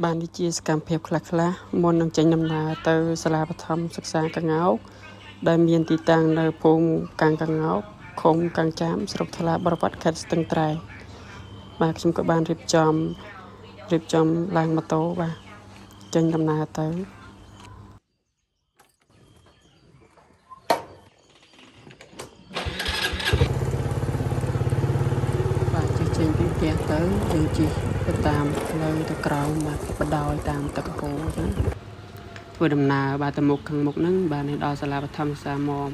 បាននេះជាសកម្មភាពខ្លះៗមុននឹងចេញដំណើរទៅសាលាបឋមសិក្សាកងោកដែលមានទីតាំងនៅភូមិកាំងកងោកឃុំកាំងចាមស្រុកថ្លាបរវត្តខេត្តស្ទឹងត្រែងបាទខ្ញុំក៏បានរៀបចំឡើងម៉ូតូបាទចេញដំណើរទៅបាទចេញពីផ្ទះទៅយើងជិះទៅតាមផ្លូវទៅក្រោមបាទបដោយតាមទឹកហូរចឹងធ្វើដំណើរបាទទៅមុខខាងមុខហ្នឹងបាទនេះដល់សាលាបឋមសិក្សាមុំ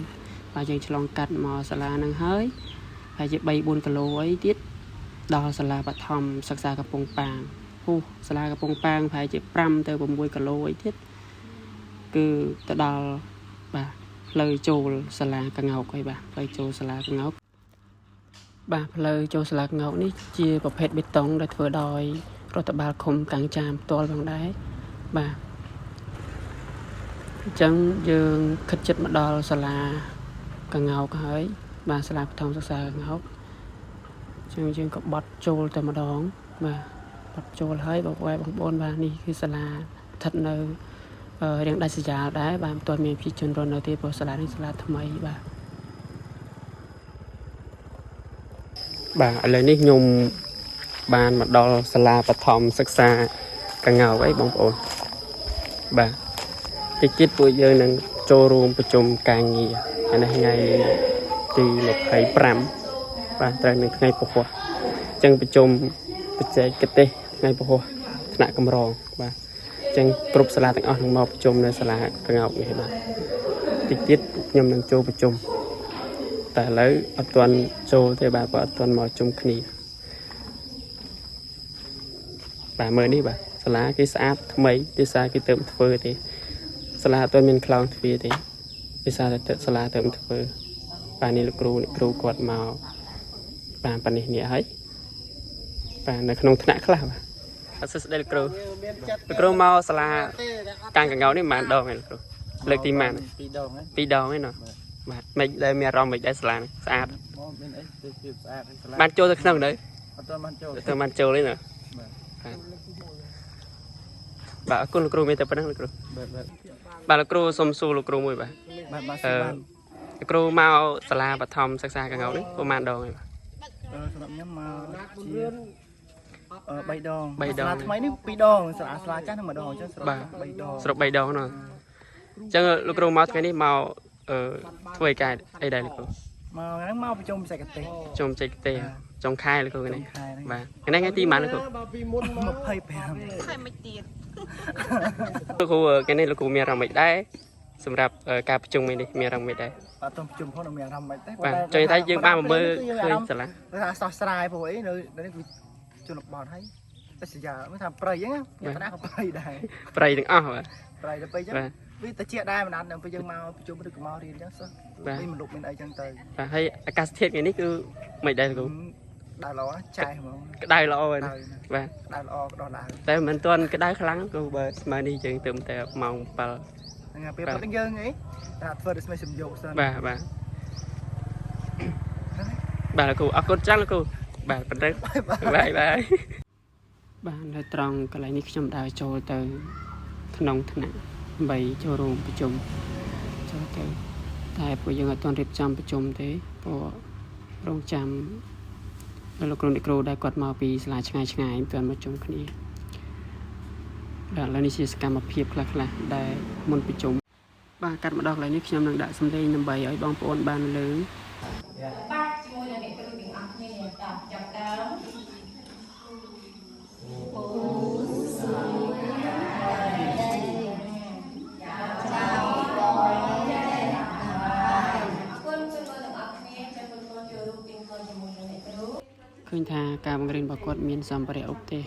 បាទយើងឆ្លងកាត់មកសាលាហ្នឹងហើយជា 3-4 គីឡូអីទៀតដល់សាលាបឋមសិក្សាកំពង់ប៉ាងសាលាកំពង់ប៉ាងប្រហែលជា5 ទៅ 6 គីឡូអីទៀតគឺទៅដល់បាទផ្លូវចូលសាលាកងោកហើយបាទផ្លូវចូលសាលាកងោកបាទផ្លូវចូលសាលាកងោកនេះជាប្រភេទបេតុងដែលធ្វើដោយរដ្ឋបាលឃុំកាំងចាមផ្ទាល់ផងដែរបាទអញ្ចឹងយើងខិតជិតមកដល់សាលាកងោកហើយបាទសាលាបឋមសិក្សាកងោកអញ្ចឹងយើងក៏បត់ចូលតែម្ដងបាទបត់ចូលហើយបងប្អូនបាទនេះគឺសាលាស្ថិតនៅរាងដាច់ស្រយាលដែរបាទមិនទាន់មានប្រជាជនរស់នៅទេព្រោះសាលានេះសាលាថ្មីបាទឥឡូវនេះខ្ញុំបានមកដល់សាលាបឋមសិក្សាកងោកអីបងប្អូនបាទតិចទៀតពួកយើងនឹងចូលរួមប្រជុំការងារថ្ងៃទី25បាទត្រូវនៅថ្ងៃពហុអញ្ចឹងប្រជុំបច្ចេកទេសថ្ងៃពហុថ្នាក់កម្រងបាទអញ្ចឹងគ្រប់សាលាទាំងអស់នឹងមកប្រជុំនៅសាលាកងោកនេះបាទតិចទៀតខ្ញុំនឹងចូលប្រជុំតែឥឡូវអត់ទាន់ចូលទេបាទអត់ទាន់មកជុំគ្នាបាទមើលនេះបាទសាលាគេស្អាតថ្មីទេសាគេទៅធ្វើទេសាលាអត់ទាន់មានខ្លោងទ្វារទេទេសាតែសាលាទៅធ្វើបាទនេះលោកគ្រូគាត់មកបាទប៉ានេះនេះហើយបាទនៅក្នុងថ្នាក់ខ្លះបាទអត់សួស្ដីលោកគ្រូមកសាលាកាំងកងោកនេះប៉ុន្មានដងហើយលោកគ្រូលើកទីប៉ុន្មាន2 ដងហើយណ៎បាទមិនដែលមានអារម្មណ៍មិនដែរសាលានេះស្អាតមានអីទៅភាពស្អាតសាលាបានចូលទៅក្នុងទៅអត់ទាន់បានចូលទេណាបាទអរគុណលោកគ្រូមានតែប៉ុណ្្នឹងលោកគ្រូបាទលោកគ្រូសូមសួរលោកគ្រូមួយបាទលោកគ្រូមកសាលាបឋមសិក្សាកងោកនេះប្រហែលដងហើយបាទសម្រាប់ខ្ញុំមកជា3 ដងសាលាថ្មីនេះ2 ដងសាលាចាស់នឹង1 ដងអញ្ចឹងស្រុក3 ដងស្រុក3 ដងហ្នឹងអញ្ចឹងលោកគ្រូមកថ្ងៃនេះមកធ្វើការអីដែរលោកគ្រូមកហ្នឹងមកប្រជុំបច្ចេកទេសចុងខែលោកគ្រូនេះបាទថ្ងៃទីប៉ុន្មានលោកគ្រូ25ខែមិនទៀតលោកគ្រូថ្ងៃនេះលោកគ្រូមានអារម្មណ៍មិនដែរសម្រាប់ការប្រជុំនេះមានអារម្មណ៍មិនដែរអត់ទៅប្រជុំផងមានអារម្មណ៍មិនទេបាទចុះតែយើងបានមើលឃើញសាលាថាស្រស់ស្រាយព្រោះអីនៅនេះគឺជនបទហើយតែស្យាមើលថាព្រៃអញ្ចឹងអ្នកតាក៏ព្រៃដែរព្រៃទាំងអស់បាទព្រៃទៅពេលអញ្ចឹងវាតិចដែរមិនដល់ពេលយើងមកប្រជុំឬក៏មករៀនអញ្ចឹងសិស្សវាមិនលុបមានអីអញ្ចឹងទៅបាទហើយអាកាសធាតុថ្ងៃនេះគឺមិនដែរគ្រូដៅល្អចែហ្មងក្តៅល្អហើយបាទក្តៅល្អក្តៅដៅតែមិនទាន់ក្តៅខ្លាំងគ្រូបើស្មើនេះយើងទៅតែម៉ោង7ហ្នឹងពេលព្រឹកយើងអីតែធ្វើដូចស្មេសំយោគសិនបាទលោកគ្រូអរគុណច្រើនលោកគ្រូបាទប៉ុណ្ណឹងបាយបាទនៅត្រង់កន្លែងនេះខ្ញុំដើរចូលទៅក្នុងថ្នាក់ដើម្បីចូលរួមប្រជុំចូលទៅតែពួកយើងអត់ទាន់រៀបចំប្រជុំទេព្រោះរងចាំលោកគ្រូដែលគាត់មកពីសាលាឆ្ងាយមិនទាន់មកជុំគ្នាបាទឥឡូវនេះជាសកម្មភាពខ្លះដែលមុនប្រជុំបាទកាត់មកដល់កន្លែងនេះខ្ញុំនឹងដាក់សំឡេងដើម្បីឲ្យបងប្អូនបានឮបាទជាមួយនឹងអ្នកគ្រូទាំងអស់គ្នាចាប់ដើមឃើញថាការបង្រៀនរបស់គាត់មានសម្ភារៈឧបទេស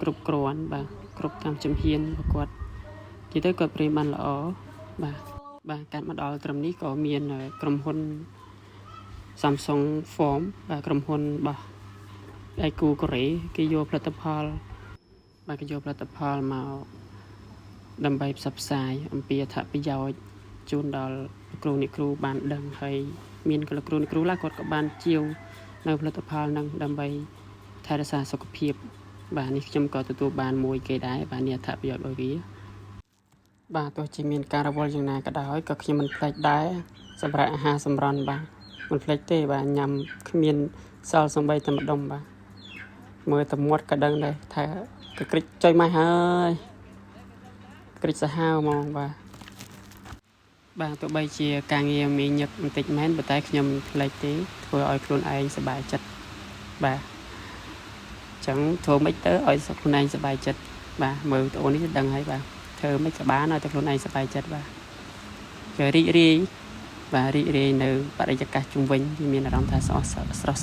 គ្រប់គ្រាន់បាទគ្រប់តាមជំហានរបស់គាត់និយាយទៅគាត់ព្រៀនបានល្អបាទកាត់មកដល់ត្រឹមនេះក៏មានក្រុមហ៊ុន Samsung Form បាទក្រុមហ៊ុនរបស់ដៃគូកូរ៉េគេយកផលិតផលមកដើម្បីផ្សព្វផ្សាយអំពីអត្ថប្រយោជន៍ជូនដល់អ្នកគ្រូបានដឹងហើយមានលោកគ្រូខ្លះគាត់ក៏បានជាវនៅផលិតផលហ្នឹងដើម្បីថែរក្សាសុខភាព បាទនេះខ្ញុំក៏ទទួលបានមួយគេដែរបាទនេះអត្ថប្រយោជន៍របស់វាបាទទោះជាមានការរវល់យ៉ាងណាក៏ដោយក៏ខ្ញុំមិនភ្លេចដែរសម្រាប់អាហារសម្រន់បាទមិនភ្លេចទេបាទញ៉ាំគ្មានសល់សំបីតែម្ដុំបាទមើលតែមាត់ក៏ដឹងដែរថាក៏ក្រិចចុយមកហើយក្រិចសាហាវហ្មងបាទទោះបីជាការងារមានញឹកបន្តិចមែនប៉ុន្តែខ្ញុំមិនភ្លេចទេធ្វើឲ្យខ្លួនឯងសប្បាយចិត្តបាទចឹងធ្វើម៉េចទៅឲ្យខ្លួនឯងសប្បាយចិត្តបាទមើលប្អូននេះដឹងហើយបាទធ្វើម៉េចក៏បានឲ្យតែខ្លួនឯងសប្បាយចិត្តបាទគឺរីករាយបាទរីករាយនៅបរិយាកាសជុំវិញវាមានអារម្មណ៍ថាស្រស់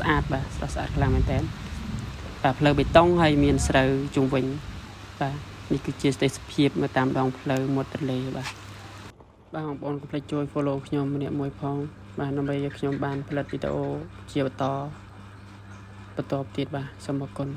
ស្អាតបាទស្រស់ស្អាតខ្លាំងមែនតើបាទផ្លូវបេតុងហើយមានស្រូវជុំវិញបាទនេះគឺជាទេសភាពនៅតាមដងផ្លូវមាត់ទន្លេបាទបងប្អូនកុំភ្លេចជួយ follow ខ្ញុំម្នាក់មួយផងបាទដើម្បីឲ្យខ្ញុំបានផលិតវីដេអូជាបន្តទៀតបាទសូមអរគុណ